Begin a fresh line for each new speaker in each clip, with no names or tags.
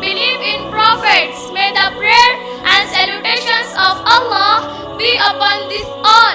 Believe in prophets. May the prayer and salutations of Allah be upon this all.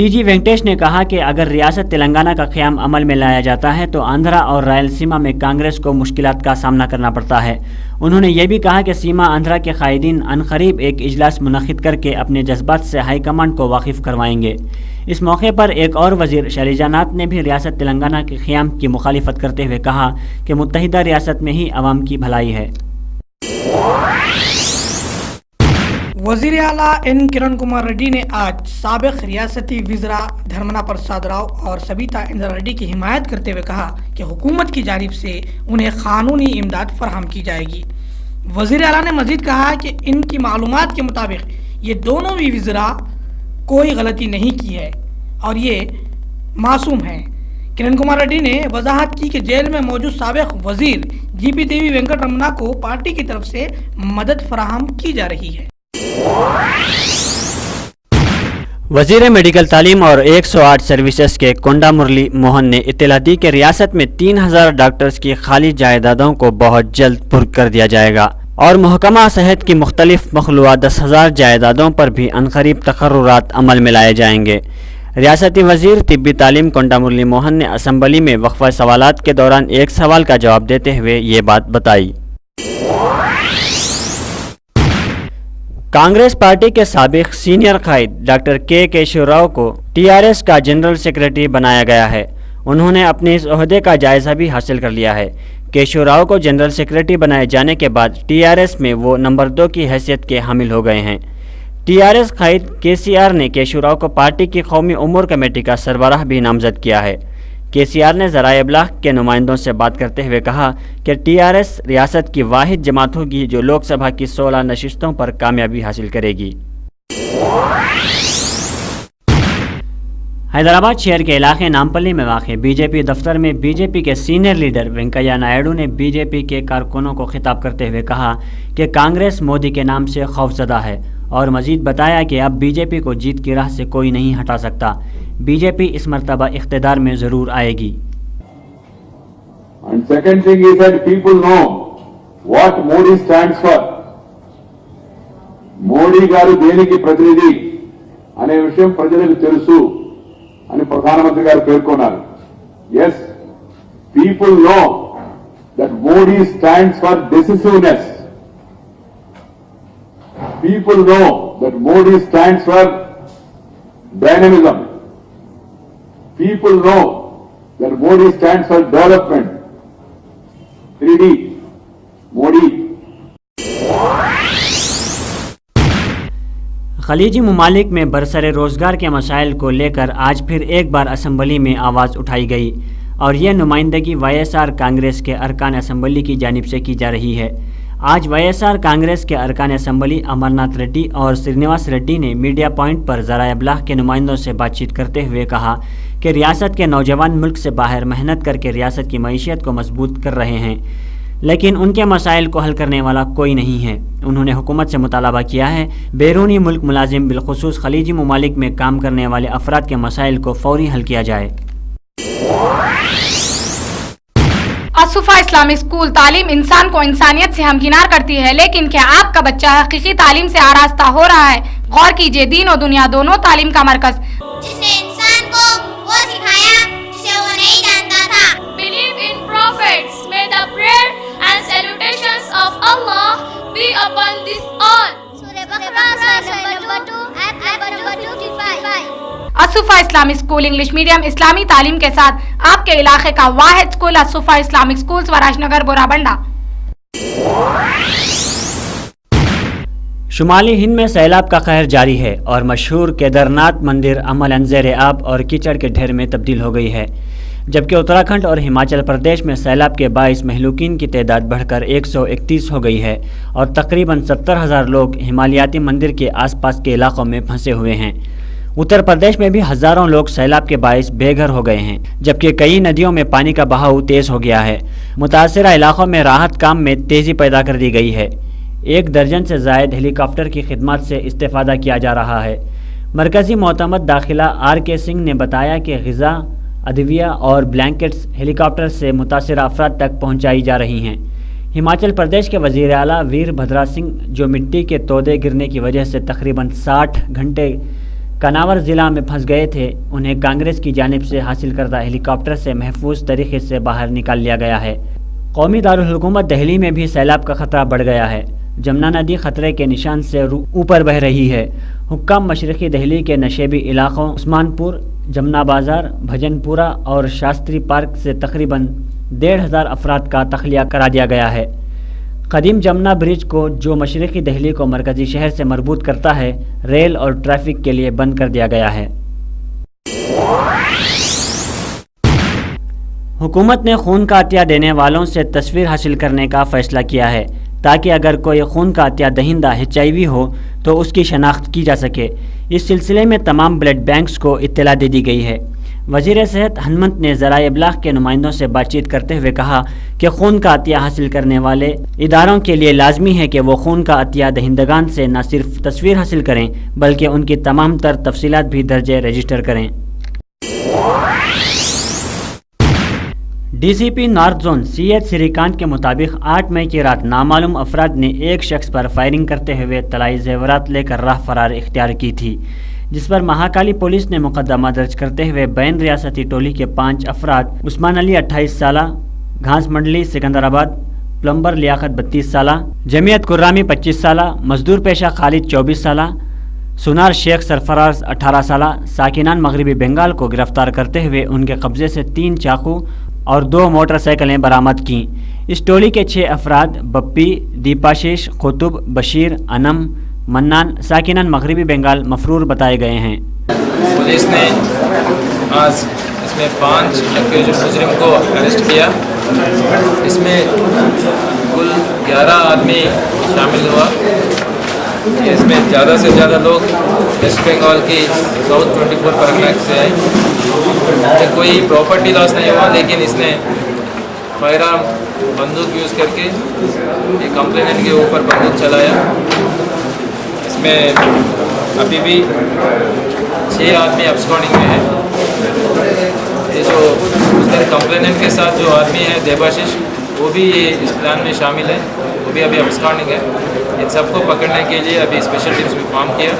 T G Venkatesh نے کہا کہ اگر ریاست تلنگانہ کا قیام عمل میں لایا جاتا ہے تو آندھرا اور رائل سیما میں کانگریس کو مشکلات کا سامنا کرنا پڑتا ہے۔ انہوں نے یہ بھی کہا کہ سیما آندھرا کے قائدین عنقریب ایک اجلاس منعقد کر کے اپنے جذبات سے ہائی کمانڈ کو واقف کروائیں گے۔ اس موقع پر ایک اور وزیر شیلجا ناتھ نے بھی ریاست تلنگانہ کے قیام کی مخالفت کرتے ہوئے کہا کہ متحدہ ریاست میں ہی عوام کی بھلائی ہے۔
وزیر اعلیٰ این کرن کمار ریڈی نے آج سابق ریاستی وزراء دھرمنا پرساد راؤ اور سبیتا اندرا ریڈی کی حمایت کرتے ہوئے کہا کہ حکومت کی جانب سے انہیں قانونی امداد فراہم کی جائے گی۔ وزیر اعلیٰ نے مزید کہا کہ ان کی معلومات کے مطابق یہ دونوں بھی وزراء کوئی غلطی نہیں کی ہے اور یہ معصوم ہیں۔ کرن کمار ریڈی نے وضاحت کی کہ جیل میں موجود سابق وزیر جی پی دیوی وینکٹ رمنا کو پارٹی کی طرف سے مدد فراہم کی جا رہی ہے۔
وزیر میڈیکل تعلیم اور 108 سروسز کے کونڈا مرلی موہن نے اطلاع دی کہ ریاست میں 3000 ڈاکٹرز کی خالی جائیدادوں کو بہت جلد پر کر دیا جائے گا اور محکمہ صحت کی مختلف مخلوعہ 10,000 جائیدادوں پر بھی عنقریب تقررات عمل میں لائے جائیں گے۔ ریاستی وزیر طبی تعلیم کونڈا مرلی موہن نے اسمبلی میں وقفہ سوالات کے دوران ایک سوال کا جواب دیتے ہوئے یہ بات بتائی۔ کانگریس پارٹی کے سابق سینئر قائد ڈاکٹر کے کیشور راؤ کو ٹی آر ایس کا جنرل سیکریٹری بنایا گیا ہے۔ انہوں نے اپنے اس عہدے کا جائزہ بھی حاصل کر لیا ہے۔ کیشور راؤ کو جنرل سیکریٹری بنائے جانے کے بعد ٹی آر ایس میں وہ نمبر 2 کی حیثیت کے حامل ہو گئے ہیں۔ ٹی آر ایس قائد کے سی آر نے کیشور راؤ کو پارٹی کی قومی امور کمیٹی کا سربراہ بھی نامزد کیا ہے۔ کے سی آر نے ذرائع ابلاغ کے نمائندوں سے بات کرتے ہوئے کہا کہ ٹی آر ایس ریاست کی واحد جماعت ہوگی جو لوک سبھا کی 16 نشستوں پر کامیابی حاصل کرے گی۔ حیدرآباد شہر کے علاقے نامپلی میں واقع بی جے پی دفتر میں بی جے پی کے سینئر لیڈر وینکیا نائیڈو نے بی جے پی کے کارکنوں کو خطاب کرتے ہوئے کہا کہ کانگریس مودی کے نام سے خوفزدہ ہے اور مزید بتایا کہ اب بی جے پی کو جیت کی راہ سے کوئی نہیں ہٹا سکتا۔ بی جے پی اس مرتبہ اقتدار میں ضرور آئے گی۔
And second thing is that people know what Modi stands for. Modi గారు దేనికి ప్రతినిధి అనే విషయం ప్రజలకు తెలుసు అని ప్రధానమంత్రి గారు పేర్కొన్నారు. Yes, people know that Modi stands for decisiveness. People know that Modi stands for dynamism. People know that Modi stands for development. 3D, Modi.
خلیجی ممالک میں برسر روزگار کے مسائل کو لے کر آج پھر ایک بار اسمبلی میں آواز اٹھائی گئی اور یہ نمائندگی وائی ایس آر کانگریس کے ارکان اسمبلی کی جانب سے کی جا رہی ہے۔ آج وائی ایس آر کانگریس کے ارکان اسمبلی امرناتھ ریڈی اور سرینواس ریڈی نے میڈیا پوائنٹ پر ذرائع ابلاغ کے نمائندوں سے بات چیت کرتے ہوئے کہا کہ ریاست کے نوجوان ملک سے باہر محنت کر کے ریاست کی معیشت کو مضبوط کر رہے ہیں لیکن ان کے مسائل کو حل کرنے والا کوئی نہیں ہے۔ انہوں نے حکومت سے مطالبہ کیا ہے بیرونی ملک ملازم بالخصوص خلیجی ممالک میں کام کرنے والے افراد کے مسائل کو فوری حل کیا جائے۔
الصفا اسلامک اسکول تعلیم انسان کو انسانیت سے ہمکنار کرتی ہے، لیکن کیا آپ کا بچہ حقیقی تعلیم سے آراستہ ہو رہا ہے؟ غور کیجئے، دین و دنیا دونوں تعلیم کا مرکز
جس نے انسان کو وہ سکھایا جسے وہ نہیں جانتا تھا۔
Believe in prophets. May the prayer and salutations of Allah be upon this all.
سورہ بقرہ نمبر 2 آیت number 255۔
Alsafa Islamic school English medium اسلامی تعلیم کے ساتھ آپ کے علاقے کا واحد اسکول الصفا اسلامک اسکول وراج نگر بورا بنڈا۔
شمالی ہند میں سیلاب کا قہر جاری ہے اور مشہور کیدرناتھ مندر عملاً زیر آب اور کیچڑ کے ڈھیر میں تبدیل ہو گئی ہے، جبکہ اتراکھنڈ اور ہماچل پردیش میں سیلاب کے باعث مہلوکین کی تعداد بڑھ کر 131 ہو گئی ہے اور تقریباً 70,000 لوگ ہمالیاتی مندر کے آس پاس کے علاقوں میں پھنسے ہوئے ہیں۔ اتر پردیش میں بھی ہزاروں لوگ سیلاب کے باعث بے گھر ہو گئے ہیں، جبکہ کئی ندیوں میں پانی کا بہاؤ تیز ہو گیا ہے۔ متاثرہ علاقوں میں راحت کام میں تیزی پیدا کر دی گئی ہے۔ 1 درجن سے زائد ہیلی کاپٹر کی خدمات سے استفادہ کیا جا رہا ہے۔ مرکزی معتمد داخلہ آر کے سنگھ نے بتایا کہ غذا، ادویہ اور بلینکٹس ہیلی کاپٹر سے متاثرہ افراد تک پہنچائی جا رہی ہیں۔ ہماچل پردیش کے وزیر اعلیٰ ویر بھدرا سنگھ، جو مٹی کے تودے گرنے کی وجہ سے تقریباً 60 گھنٹے کناور ضلع میں پھنس گئے تھے، انہیں کانگریس کی جانب سے حاصل کردہ ہیلی کاپٹر سے محفوظ طریقے سے باہر نکال لیا گیا ہے۔ قومی دارالحکومت دہلی میں بھی سیلاب کا خطرہ بڑھ گیا ہے۔ جمنا ندی خطرے کے نشان سے اوپر بہہ رہی ہے۔ حکام مشرقی دہلی کے نشیبی علاقوں عثمان پور، جمنا بازار، بھجن پورہ اور شاستری پارک سے تقریباً 1,500 افراد کا تخلیہ کرا دیا گیا ہے۔ قدیم جمنا برج کو، جو مشرقی دہلی کو مرکزی شہر سے مربوط کرتا ہے، ریل اور ٹریفک کے لیے بند کر دیا گیا ہے۔ حکومت نے خون کا عطیہ دینے والوں سے تصویر حاصل کرنے کا فیصلہ کیا ہے تاکہ اگر کوئی خون کا عطیہ دہندہ HIV ہو تو اس کی شناخت کی جا سکے۔ اس سلسلے میں تمام بلڈ بینکس کو اطلاع دے دی گئی ہے۔ وزیر صحت ہنمنت نے ذرائع ابلاغ کے نمائندوں سے بات چیت کرتے ہوئے کہا کہ خون کا عطیہ حاصل کرنے والے اداروں کے لیے لازمی ہے کہ وہ خون کا عطیہ دہندگان سے نہ صرف تصویر حاصل کریں بلکہ ان کی تمام تر تفصیلات بھی درج رجسٹر کریں۔ ڈی سی پی نارتھ زون CH سری کانت کے مطابق 8 مئی کی رات نامعلوم افراد نے ایک شخص پر فائرنگ کرتے ہوئے طلائی زیورات لے کر راہ فرار اختیار کی تھی، جس پر مہاکالی پولیس نے مقدمہ درج کرتے ہوئے بین ریاستی ٹولی کے 5 افراد عثمان علی 28 سالہ، گھانس منڈلی سکندرآباد، پلمبر لیاقت 32 سالہ، جمیعت کرامی 25 سالہ، مزدور پیشہ خالد 24 سالہ، سنار شیخ سرفراز 18 سالہ ساکنان مغربی بنگال کو گرفتار کرتے ہوئے ان کے قبضے سے 3 چاقو اور 2 موٹر سائیکلیں برآمد کیں۔ اس ٹولی کے 6 افراد بپی، دیپاشیش، قطب، بشیر، انم، منان ساکنان مغربی بنگال مفرور بتائے گئے ہیں۔
پولیس نے آج اس میں 5 ایکیوزڈ مجرم کو اریسٹ کیا۔ اس میں کل 11 آدمی شامل ہوا۔ اس میں زیادہ سے زیادہ لوگ ویسٹ بنگال کی ساؤتھ 24 پرگنہ سے آئے۔ کوئی پراپرٹی لاس نہیں ہوا، لیکن اس نے فائر آرم بندوق یوز کر کے ایک کمپلیننٹ کے اوپر بندوق چلایا۔ اس میں ابھی بھی 6 آدمی ابسکانڈنگ میں ہیں۔ یہ جو اس دن کمپلیننٹ کے ساتھ جو آدمی ہے دیباشیش، وہ بھی اس پلان میں شامل ہے، وہ بھی ابھی ابسکانڈنگ ہے۔ ان سب کو پکڑنے کے لیے ابھی اسپیشل ٹیمز بھی فارم کیا۔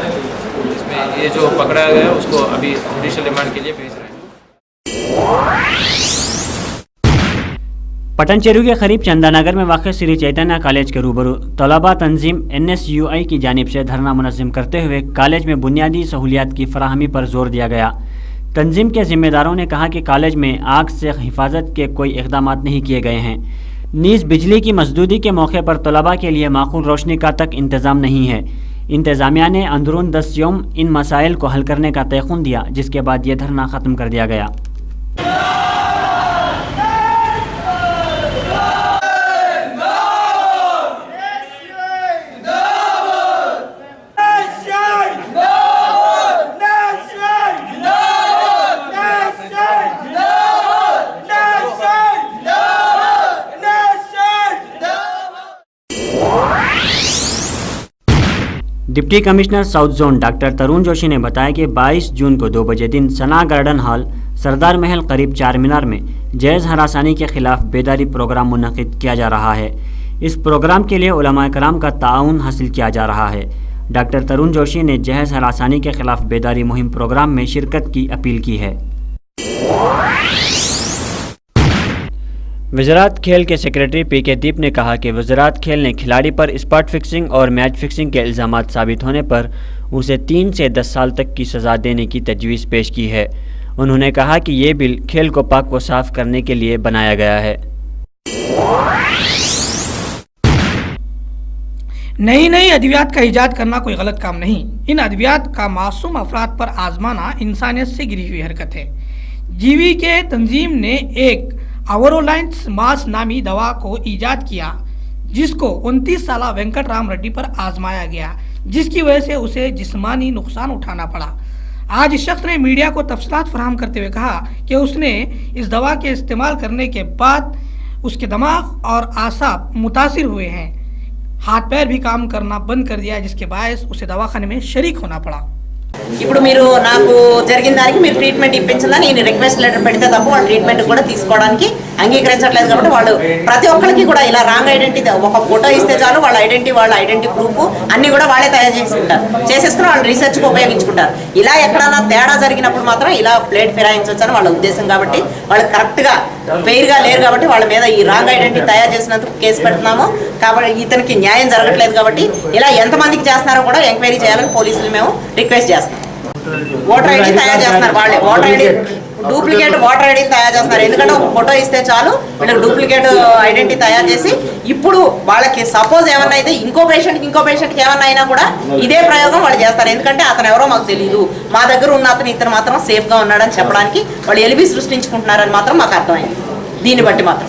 اس میں یہ جو پکڑا گیا اس کو ابھی جوڈیشل ریمانڈ کے لیے بھیج رہے ہیں۔
پٹن چیرو کے قریب چندہ نگر میں واقع سری چیتنیہ کالج کے روبرو طلباء تنظیم NSUI کی جانب سے دھرنا منظم کرتے ہوئے کالج میں بنیادی سہولیات کی فراہمی پر زور دیا گیا۔ تنظیم کے ذمہ داروں نے کہا کہ کالج میں آگ سے حفاظت کے کوئی اقدامات نہیں کیے گئے ہیں، نیز بجلی کی مسدودی کے موقع پر طلباء کے لیے معقول روشنی کا تک انتظام نہیں ہے۔ انتظامیہ نے اندرون 10 یوم ان مسائل کو حل کرنے کا تیقن دیا، جس کے بعد یہ دھرنا ختم کر دیا گیا۔ Deputy commissioner south zone doctor Tarun Joshi نے بتایا کہ 22 جون کو 2 بجے دن ثنا گارڈن ہال، سردار محل قریب 4 مینار میں جائز ہراسانی کے خلاف بیداری پروگرام منعقد کیا جا رہا ہے۔ اس پروگرام کے لیے علماء کرام کا تعاون حاصل کیا جا رہا ہے۔ ڈاکٹر ترون جوشی نے جہیز ہراسانی کے خلاف بیداری مہم پروگرام میں شرکت کی اپیل کی ہے۔ وزارت کھیل کے سیکریٹری پی کے دیپ نے کہا کہ وزارت کھیل نے کھلاڑی پر اسپاٹ فکسنگ اور میچ فکسنگ کے الزامات ثابت ہونے پر اسے 3 سے 10 سال تک کی سزا دینے کی تجویز پیش کی ہے۔ انہوں نے کہا کہ یہ بل کھیل کو پاک و صاف کرنے کے لیے بنایا گیا ہے۔
نئی ادویات کا ایجاد کرنا کوئی غلط کام نہیں، ان ادویات کا معصوم افراد پر آزمانا انسانیت سے گری ہوئی حرکت ہے۔ جیوی کے تنظیم نے ایک آورولائنس ماس نامی دوا کو ایجاد کیا، جس کو 29 سالہ وینکٹ رام ریڈی پر آزمایا گیا، جس کی وجہ سے اسے جسمانی نقصان اٹھانا پڑا۔ آج اس شخص نے میڈیا کو تفصیلات فراہم کرتے ہوئے کہا کہ اس نے اس دوا کے استعمال کرنے کے بعد اس کے دماغ اور اعصاب متاثر ہوئے ہیں، ہاتھ پیر بھی کام کرنا بند کر دیا، جس کے باعث اسے دواخانے میں شریک ہونا پڑا۔
ఇప్పుడు మీరు నాకు జరిగిన దానికి మీరు ట్రీట్మెంట్ ఇప్పించాలని నేను రిక్వెస్ట్ లెటర్ పెడితే తప్ప వాళ్ళు ట్రీట్మెంట్ కూడా తీసుకోవడానికి అంగీకరించట్లేదు. కాబట్టి వాళ్ళు ప్రతి ఒక్కరికి కూడా ఇలా రాంగ్ ఐడెంటిటీ, ఒక ఫోటో ఇస్తే చాలు వాళ్ళ ఐడెంటిటీ ప్రూఫ్ అన్ని కూడా వాళ్ళే తయారు చేసేసుకుని వాళ్ళు రీసెర్చ్కి ఉపయోగించుకుంటారు. ఇలా ఎక్కడైనా తేడా జరిగినప్పుడు మాత్రం ఇలా ప్లేట్ ఫిరాయించవచ్చని వాళ్ళ ఉద్దేశం. కాబట్టి వాళ్ళు కరెక్ట్గా ఫెయిర్గా లేరు కాబట్టి వాళ్ళ మీద ఈ రాంగ్ ఐడెంటిటీ తయారు చేసినందుకు కేసు పెడుతున్నాము. కాబట్టి ఇతనికి న్యాయం జరగట్లేదు. కాబట్టి ఇలా ఎంతమందికి చేస్తున్నారో కూడా ఎంక్వైరీ చేయాలని పోలీసులు మేము రిక్వెస్ట్ చేస్తాం. ఓటర్ ఐడి తయారు చేస్తున్నారు వాళ్ళే, డూప్లికేట్ ఓటర్ ఐడి తయారు చేస్తున్నారు. ఎందుకంటే ఒక ఫోటో ఇస్తే చాలు వీళ్ళకి డూప్లికేట్ ఐడెంటిటీ తయారు చేసి ఇప్పుడు వాళ్ళకి సపోజ్ ఏమన్నా అయితే ఇంకో పేషెంట్కి ఏమన్నా అయినా కూడా ఇదే ప్రయోగం వాళ్ళు చేస్తారు. ఎందుకంటే అతను ఎవరో మాకు తెలియదు, మా దగ్గర ఉన్న ఇతను మాత్రం సేఫ్గా ఉన్నాడని చెప్పడానికి వాళ్ళు ఎలిబి సృష్టించుకుంటున్నారని మాత్రం మాకు అర్థమైంది. దీన్ని బట్టి మాత్రం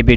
AB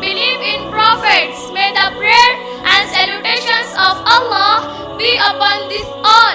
Believe in prophets. May the prayer and salutations of Allah be upon this all.